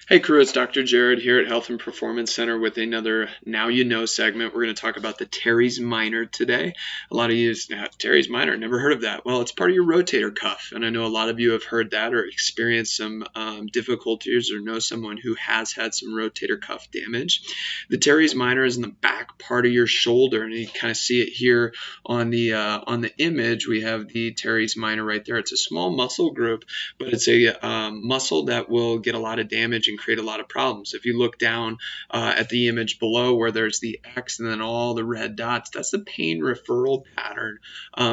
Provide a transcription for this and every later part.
Hey crew, it's Dr. Jared here at Health and Performance Center with another Now You Know segment. We're going to talk about the Teres Minor today. A lot of you, Teres Minor, never heard of that. Well, it's part of your rotator cuff, and I know a lot of you have heard that or experienced some difficulties or know someone who has had some rotator cuff damage. The Teres Minor is in the back part of your shoulder, and you kind of see it here on the image. We have the Teres Minor right there. It's a small muscle group, but it's a muscle that will get a lot of damage and create a lot of problems. If you look down at the image below where there's the X and then all the red dots, that's the pain referral pattern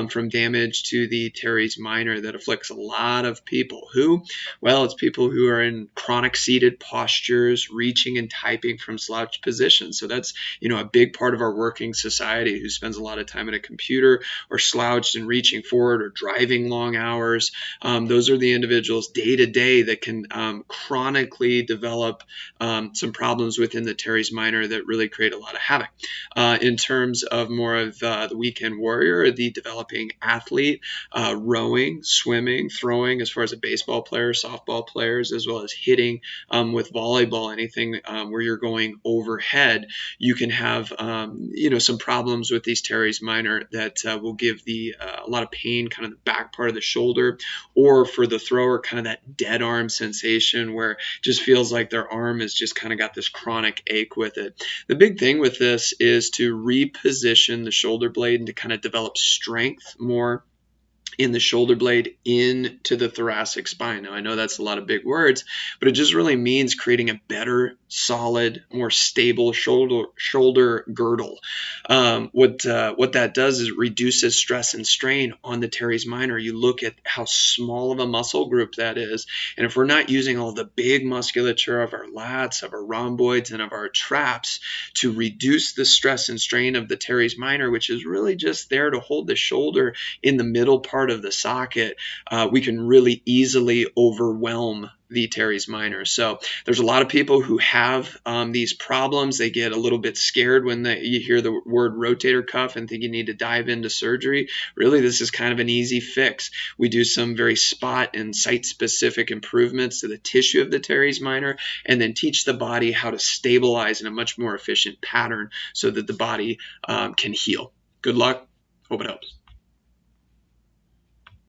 from damage to the Teres Minor that afflicts a lot of people. Who? Well, it's people who are in chronic seated postures, reaching and typing from slouched positions. So that's, a big part of our working society who spends a lot of time at a computer or slouched and reaching forward or driving long hours. Those are the individuals day to day that can chronically develop some problems within the Teres Minor that really create a lot of havoc. In terms of more of the weekend warrior, the developing athlete, rowing, swimming, throwing, as far as a baseball player, softball players, as well as hitting with volleyball, anything where you're going overhead, you can have some problems with these Teres Minor that will give a lot of pain, kind of the back part of the shoulder, or for the thrower, kind of that dead arm sensation where it just feels like their arm has just kind of got this chronic ache with it. The big thing with this is to reposition the shoulder blade and to kind of develop strength more in the shoulder blade into the thoracic spine. Now, I know that's a lot of big words, but it just really means creating a better, solid, more stable shoulder girdle. What that does is reduces stress and strain on the Teres Minor. You look at how small of a muscle group that is, and if we're not using all the big musculature of our lats, of our rhomboids, and of our traps to reduce the stress and strain of the Teres Minor, which is really just there to hold the shoulder in the middle part of the socket, we can really easily overwhelm the Teres Minor. So there's a lot of people who have these problems. They get a little bit scared when you hear the word rotator cuff and think you need to dive into surgery. Really, this is kind of an easy fix. We do some very spot and site-specific improvements to the tissue of the Teres Minor and then teach the body how to stabilize in a much more efficient pattern so that the body can heal. Good luck. Hope it helps.